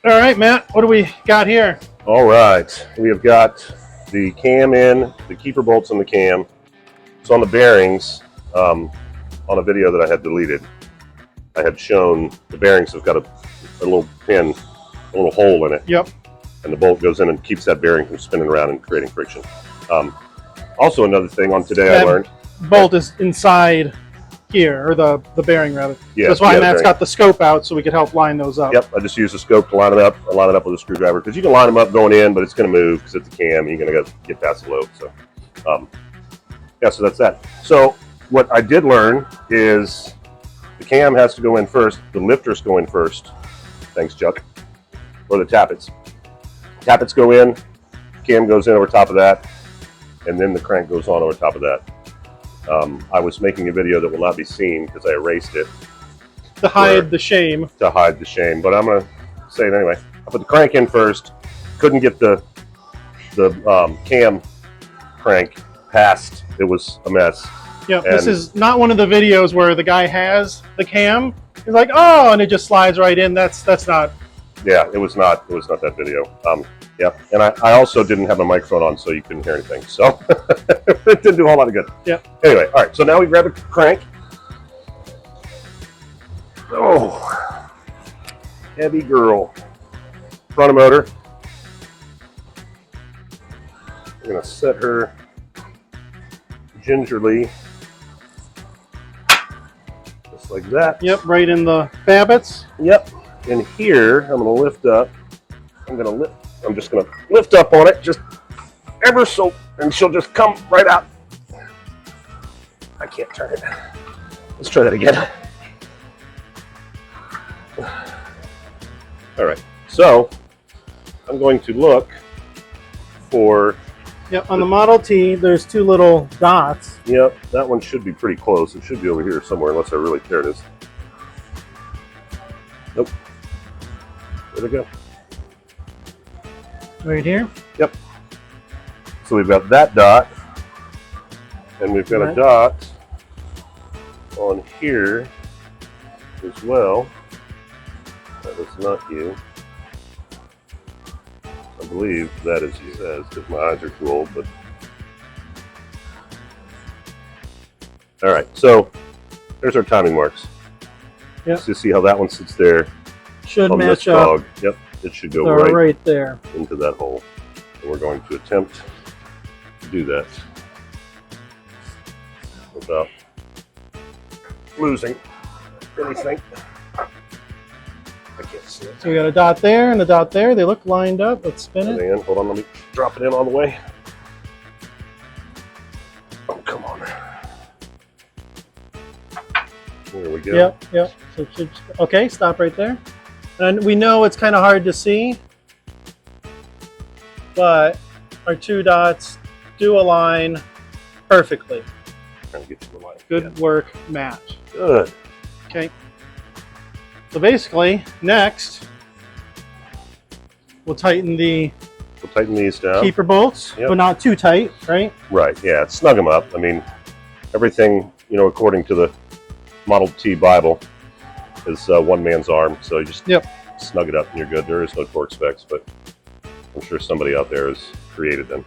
All right, Matt, what do we got here? All right, we have got the cam in, the keeper bolts on the cam. So on the bearings, on a video that I had deleted, I had shown the bearings have got a little pin, a little hole in it. Yep. And the bolt goes in and keeps that bearing from spinning around and creating friction. Also, another thing on today I learned. Bolt is inside here, or the bearing rather. Yeah, so that's why Matt's got the scope out so we could help line those up. Yep, I just use the scope to line it up. I line it up with a screwdriver because you can line them up going in, but it's going to move because it's a cam and you're going to get past the lobe. So, yeah, so that's that. So what I did learn is the cam has to go in first. The lifters go in first. Thanks, Chuck. Or the tappets. Tappets go in. Cam goes in over top of that. And then the crank goes on over top of that. I was making a video that will not be seen because I erased it. To hide the shame. To hide the shame. But I'm going to say it anyway. I put the crank in first. Couldn't get the cam crank past. It was a mess. Yeah, this is not one of the videos where the guy has the cam. He's like, oh, and it just slides right in. That's not. Yeah, it was not that video. Yeah, and I also didn't have my microphone on, so you couldn't hear anything. So it didn't do a whole lot of good. Yeah. Anyway, all right. So now we grab a crank. Oh, heavy girl. Front of motor. We're gonna set her gingerly, just like that. Yep, right in the babbits. Yep. And here I'm gonna lift up. I'm just gonna lift up on it, just ever so, and she'll just come right out. I can't turn it. Let's try that again. All right, so I'm going to look for. Yep, on the Model T, there's two little dots. Yep, that one should be pretty close. It should be over here somewhere, unless I really care it is. Nope. Where'd it go? Right here? Yep. So we've got that dot, and we've got a dot on here as well. That is not you. I believe that is you, because my eyes are too old, but. All right, so there's our timing marks. Yep. Let's just see how that one sits there. Should on match this up. dog. Yep, it should go right there into that hole. And we're going to attempt to do that without losing anything. I can't see it. So we got a dot there and a dot there. They look lined up. Let's spin it. Hold on, let me drop it in all the way. Oh, come on. There we go. Yep. So it should, okay, stop right there. And we know it's kind of hard to see, but our two dots do align perfectly. Trying to get to the line. Good work, Matt. Good. Okay. So basically, next, we'll tighten these down. Keeper bolts, but not too tight, right? Right, yeah, snug them up. I mean, everything, according to the Model T Bible, is one man's arm, so you just snug it up and you're good. There is no torque specs, but I'm sure somebody out there has created them.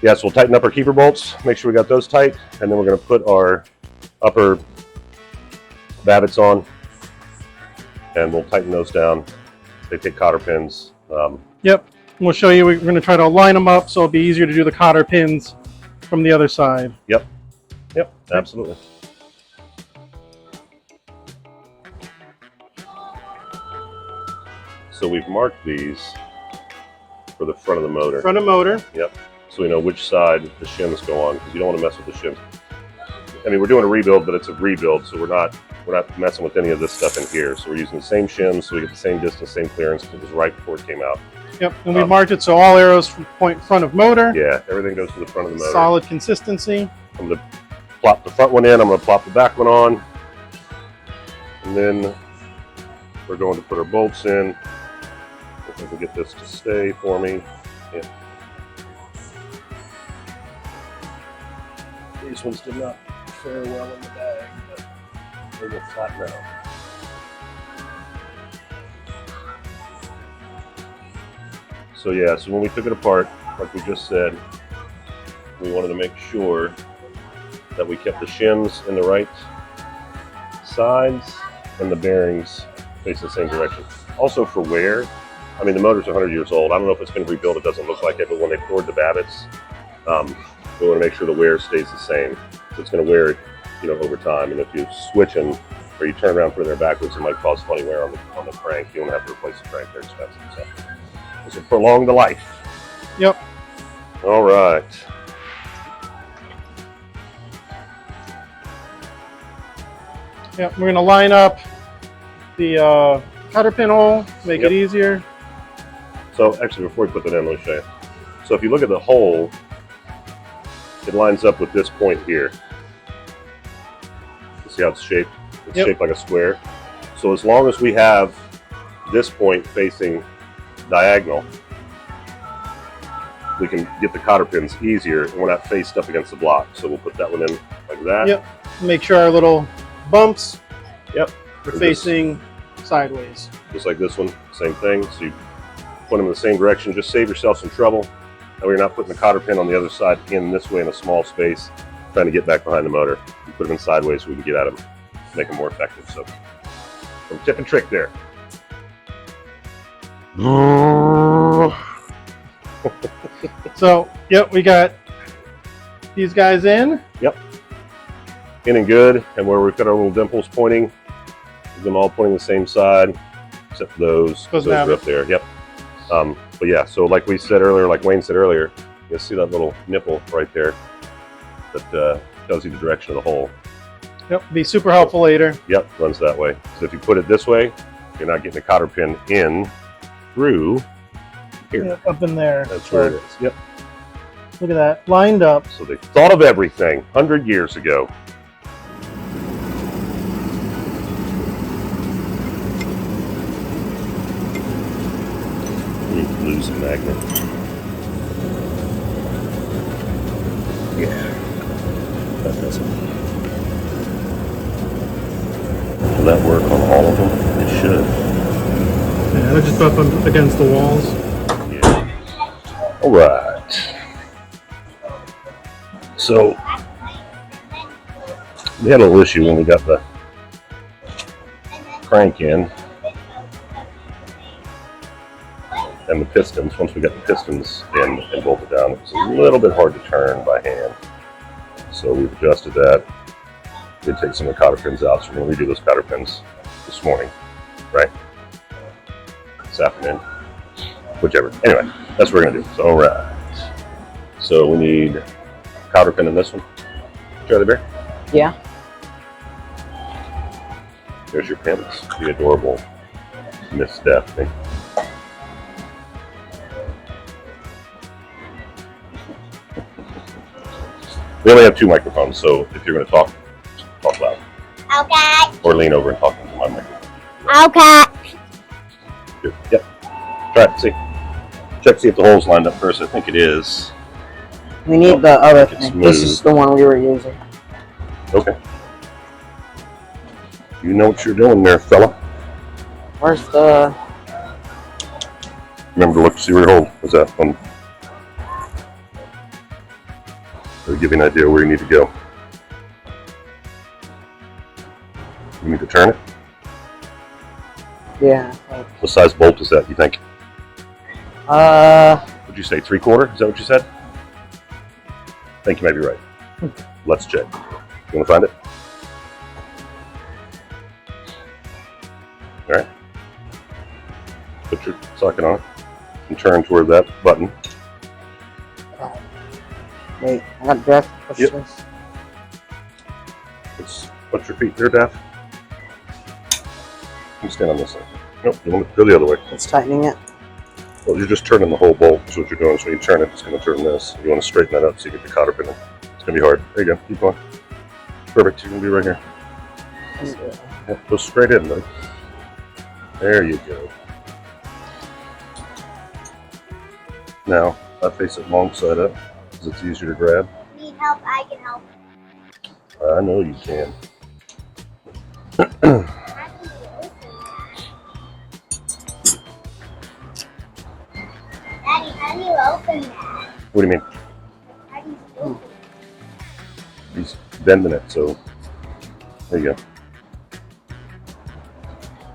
Yeah, so we'll tighten up our keeper bolts, make sure we got those tight, and then we're going to put our upper babbits on, and we'll tighten those down. They take cotter pins. Yep, we'll show you. We're going to try to line them up so it'll be easier to do the cotter pins from the other side. Yep, absolutely. So we've marked these for the front of the motor. Front of motor. Yep. So we know which side the shims go on, because you don't want to mess with the shims. I mean, we're doing a rebuild, but it's a rebuild, so we're not messing with any of this stuff in here. So we're using the same shims, so we get the same distance, same clearance. It was right before it came out. Yep, and we marked it so all arrows point front of motor. Yeah, everything goes to the front of the motor. Solid consistency. I'm going to plop the front one in. I'm going to plop the back one on. And then we're going to put our bolts in. If I can get this to stay for me. Yeah. These ones did not fare well in the bag, but they will flatten out. So yeah, so when we took it apart, like we just said, we wanted to make sure that we kept the shims in the right sides and the bearings facing the same direction. Also for wear, I mean the motor's 100 years old. I don't know if it's been rebuilt, it doesn't look like it, but when they poured the Babbitts, we want to make sure the wear stays the same. So it's going to wear, you know, over time. And if you switch them or you turn around, put it there backwards, it might cause funny wear on the crank. You don't have to replace the crank; they're expensive. So this will prolong the life. Yep. All right. Yep. We're gonna line up the cotter pin hole, make it easier. So actually, before we put that in, let me show you. So if you look at the hole, it lines up with this point here. You see how it's shaped? It's shaped like a square. So as long as we have this point facing diagonal, we can get the cotter pins easier, and we're not faced up against the block. So we'll put that one in like that. Yep. Make sure our little bumps are And facing sideways. Just like this one, same thing. So you put them in the same direction. Just save yourself some trouble. That way you're not putting the cotter pin on the other side in this way in a small space, trying to get back behind the motor. You put them in sideways so we can get at them, make them more effective. So, some tip and trick there. So, yep, we got these guys in. Yep. In and good. And where we've got our little dimples pointing, them all pointing the same side, except for those. Those are up there. Yep. But yeah, so like we said earlier, like Wayne said earlier, you'll see that little nipple right there that tells you the direction of the hole. Yep, be super helpful later. Yep, runs that way. So if you put it this way, you're not getting the cotter pin in through here. Yep, up in there. That's where it is. Yep. Look at that, lined up. So they thought of everything 100 years ago. Lose a magnet. Yeah, that does it. Will that work on all of them? It should. Yeah, they're just up against the walls. Yeah. All right. So we had a little issue when we got the crank in. And the pistons, once we got the pistons in and bolted down, it was a little bit hard to turn by hand. So we've adjusted that. We did take some of the cotter pins out, so we're going to redo those cotter pins this morning, right? This afternoon, whichever. Anyway, that's what we're going to do. So, all right. So we need a cotter pin in this one. Charlie Bear? Yeah. There's your pins. The adorable Miss Daphne. We only have 2 microphones, so if you're going to talk loud. Okay. Or lean over and talk into my microphone. Okay. Good. Yep. Try it. See. Check to see if the hole's lined up first. I think it is. We need the other thing. This is the one we were using. Okay. You know what you're doing there, fella. Where's the... Remember to look to see where your hole is at. It'll give you an idea where you need to go. You need to turn it. Yeah. What size bolt is that, you think? Would you say 3/4? Is that what you said? I think you might be right. Let's check. You want to find it? All right. Put your socket on it and turn toward that button. Wait, I got Jeff. What's Yep. this? Let's put your feet there, Daff. You stand on this side. Nope, you want to go the other way. It's tightening it. Well, you're just turning the whole bolt. That's what you're doing. So when you turn it, it's going to turn this. You want to straighten that up so you get the cotter pin in. It's going to be hard. There you go. Keep going. Perfect. You're going to be right here. Yep, go straight in, buddy. There you go. Now, I face it long side up because it's easier to grab. Need help? I can help. I know you can. Daddy, How do you open that? What do you mean? How do you open He's bending it, so there you go.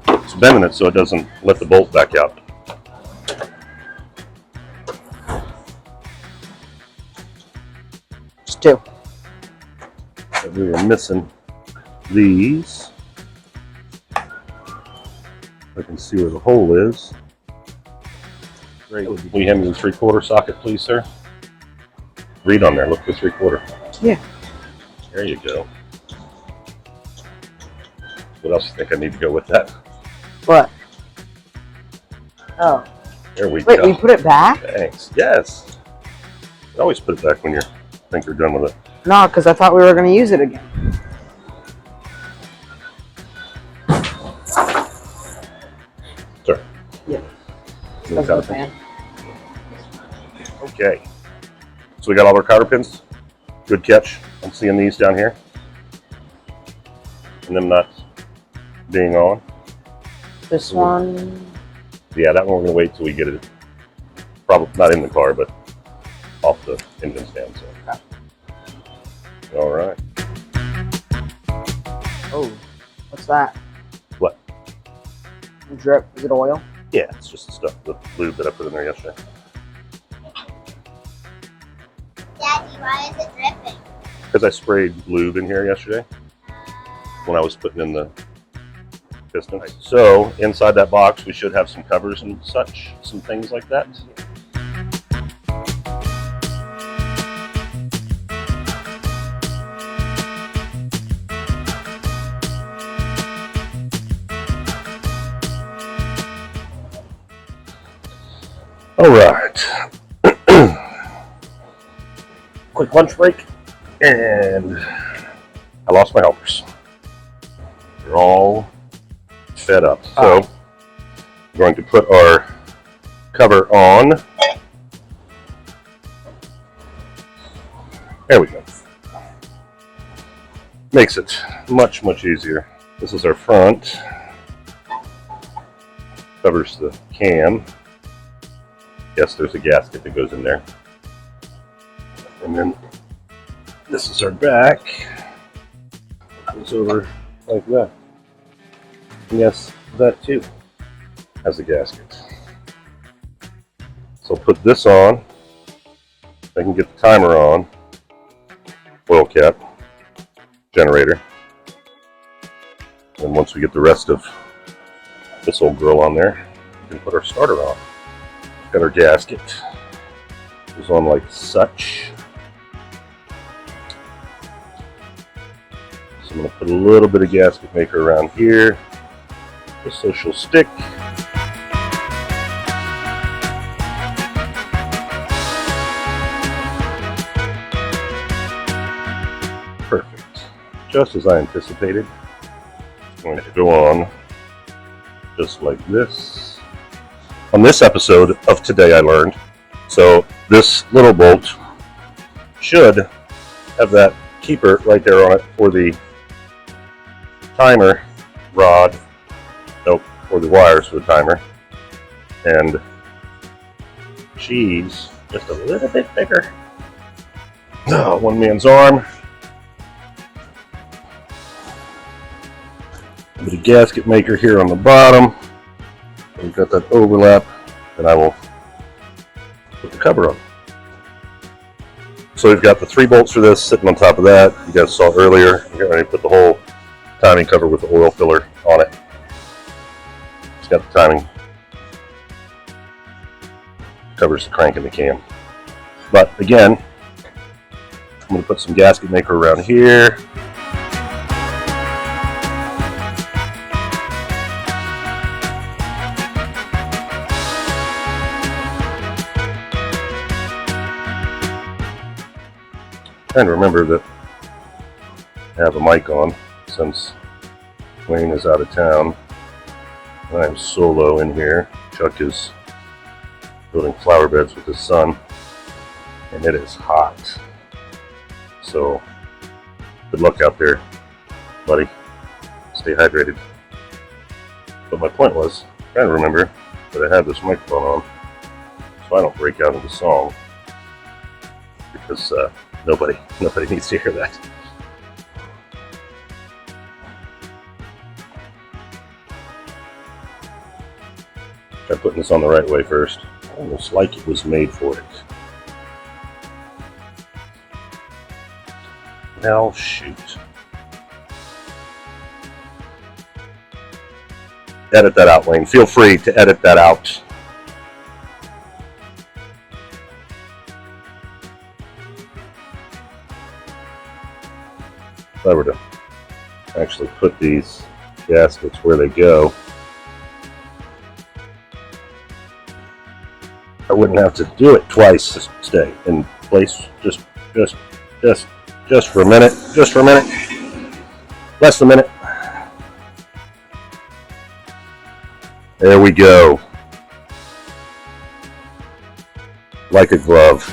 It's bending it so it doesn't let the bolt back out. Just two. But we were missing these. I can see where the hole is. Great. Will you hand me the 3/4 socket, please, sir? Read on there. Look for 3/4. Yeah. There you go. What else do you think I need to go with that? What? Oh. There we Wait, go. we put it back? Thanks. Yes. You always put it back when you think you're done with it. No, because I thought we were going to use it again. Sorry. Yeah. You That's got the it. fan. Okay. So we got all our cotter pins. Good catch. I'm seeing these down here. And them not being on. This one. Yeah, that one we're going to wait till we get it. Probably not in the car, but off the engine stand. So. All right. Oh, what's that? What? Drip. Is it oil? Yeah, it's just the stuff, the lube that I put in there yesterday. Daddy, why is it dripping? Because I sprayed lube in here yesterday when I was putting in the piston. So inside that box, we should have some covers and such, some things like that. All right. Quick lunch break, and I lost my helpers. They're all fed up. So we're going to put our cover on. There we go. Makes it much, much easier. This is our front. Covers the cam. Yes, there's a gasket that goes in there. And then this is our back. It goes over like that. And yes, that too has a gasket. So I'll put this on. I can get the timer on. Oil cap. Generator. And once we get the rest of this old girl on there, we can put our starter on. Got our gasket. Goes on like such. So I'm going to put a little bit of gasket maker around here, just so she'll stick. Perfect. Just as I anticipated. It's going to go on just like this. On this episode of Today I Learned, so this little bolt should have that keeper right there on it for the timer rod, nope, for the wires for the timer, and she's just a little bit bigger. Oh, one man's arm. A bit of gasket maker here on the bottom. We've got that overlap, and I will put the cover on. So we've got the 3 bolts for this sitting on top of that. You guys saw earlier. We're going to put the whole timing cover with the oil filler on it. It's got the timing. Covers the crank and the cam. But again, I'm going to put some gasket maker around here. And remember that I have a mic on since Wayne is out of town. I'm solo in here. Chuck is building flower beds with his son, and it is hot. So good luck out there, buddy. Stay hydrated. But my point was, trying to remember that I had this microphone on. so I don't break out into song, because nobody needs to hear that. Try putting this on the right way first. Almost like it was made for it. Now shoot. Edit that out, Wayne. Feel free to edit that out. If I were to actually put these gaskets where they go, I wouldn't have to do it twice to stay in place. Just for a minute. Just for a minute. Less than a minute. There we go. Like a glove.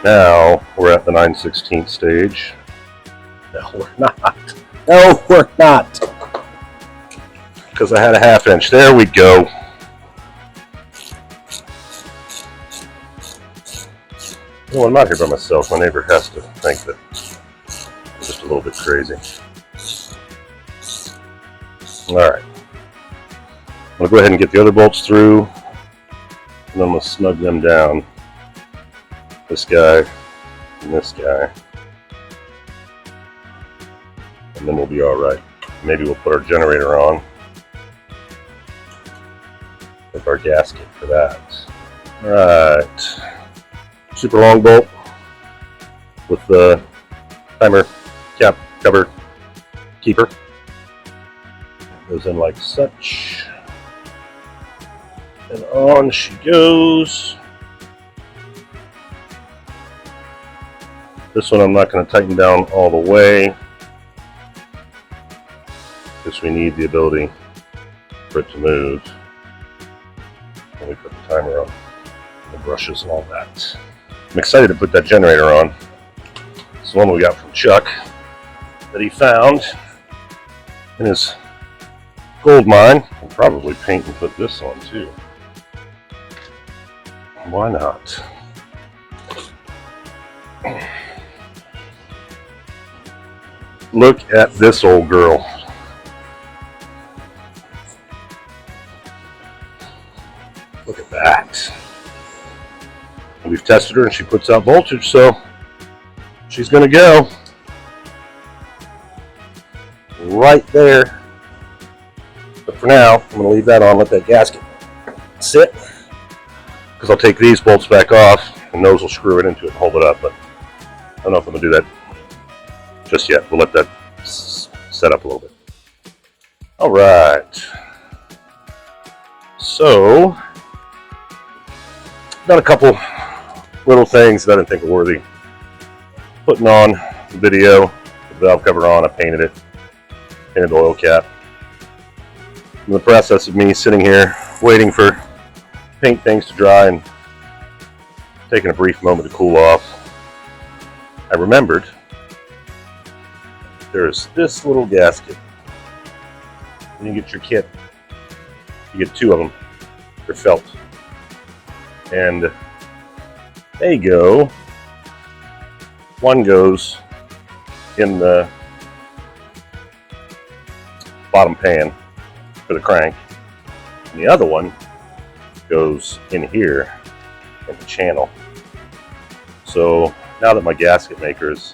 Now we're at the 9/16 stage. No, we're not. No, we're not. Because I had a 1/2 inch. There we go. Well, I'm not here by myself. My neighbor has to think that I'm just a little bit crazy. Alright. I'm going to go ahead and get the other bolts through, and then I'm going to snug them down. This guy and this guy. And then we'll be alright. Maybe we'll put our generator on with our gasket for that. Alright. Super long bolt with the timer cap cover keeper. Goes in like such. And on she goes. This one I'm not going to tighten down all the way, because we need the ability for it to move when we put the timer on, the brushes and all that. I'm excited to put that generator on. It's the one we got from Chuck that he found in his gold mine. I'll probably paint and put this on too. Why not? Look at this old girl. Look at that. We've tested her and she puts out voltage, so she's going to go right there. But for now, I'm going to leave that on, let that gasket sit, because I'll take these bolts back off and those will screw it into it and hold it up. But I don't know if I'm going to do that just yet. We'll let that set up a little bit. All right. So, done a couple little things that I didn't think were worthy putting on the video. The valve cover on, I painted it, painted the oil cap. In the process of me sitting here waiting for paint things to dry and taking a brief moment to cool off, I remembered there's this little gasket. When you get your kit, you get 2 of them. They're felt. And they go, one goes in the bottom pan for the crank, and the other one goes in here in the channel. So now that my gasket maker is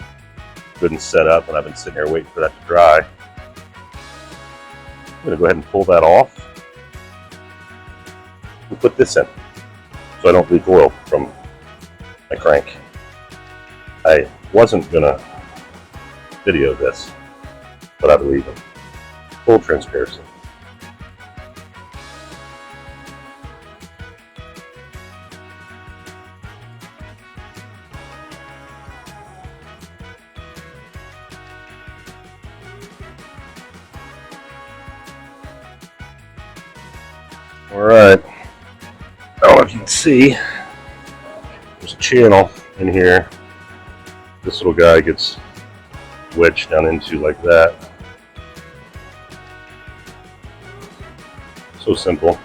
good and set up, and I've been sitting here waiting for that to dry, I'm going to go ahead and pull that off and put this in so I don't leak oil from my crank. I wasn't going to video this, but I believe in full transparency. Alright, I don't know if you can see, there's a channel in here. This little guy gets wedged down into like that. So simple.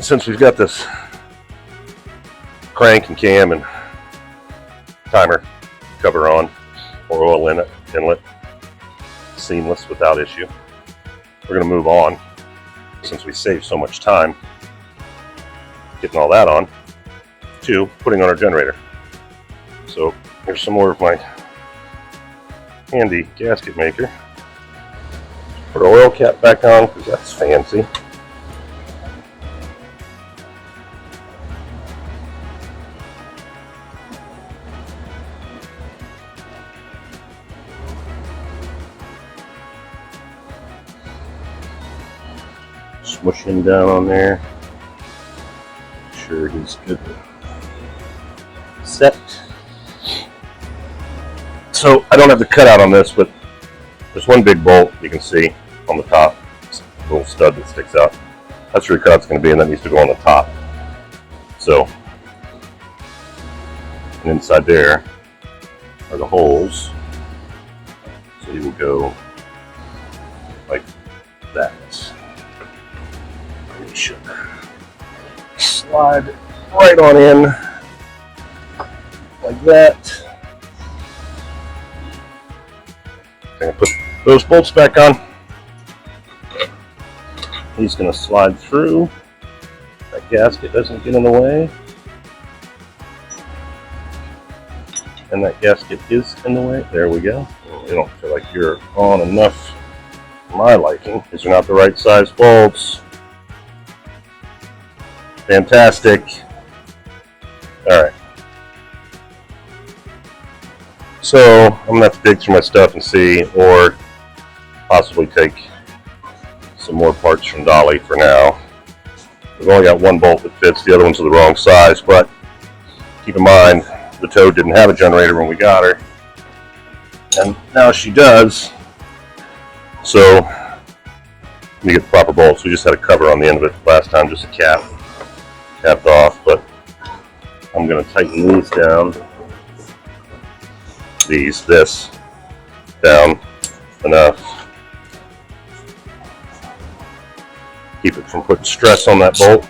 since we've got this crank and cam and timer cover on, or oil inlet, seamless without issue, we're going to move on, since we saved so much time getting all that on, to putting on our generator. So here's some more of my handy gasket maker. Put our oil cap back on because that's fancy. Smush him down on there. Make sure he's good set. So I don't have the cutout on this, but there's one big bolt you can see on the top, a little stud that sticks out. That's where your cut's going to be, and that needs to go on the top. So, and inside there are the holes. So you will go like that. You should slide right on in like that. I'm going to put those bolts back on. He's going to slide through. That gasket doesn't get in the way. And that gasket is in the way. There we go. I don't feel like you're on enough for my liking. These are not the right size bolts. Fantastic. Alright. So I'm going to have to dig through my stuff and see, or possibly take some more parts from Dolly for now. We've only got one bolt that fits, the other ones are the wrong size, but keep in mind, the Toad didn't have a generator when we got her, and now she does. So you get the proper bolts. We just had a cover on the end of it last time, just a capped off, but I'm going to tighten these down. This down enough. Keep it from putting stress on that bolt.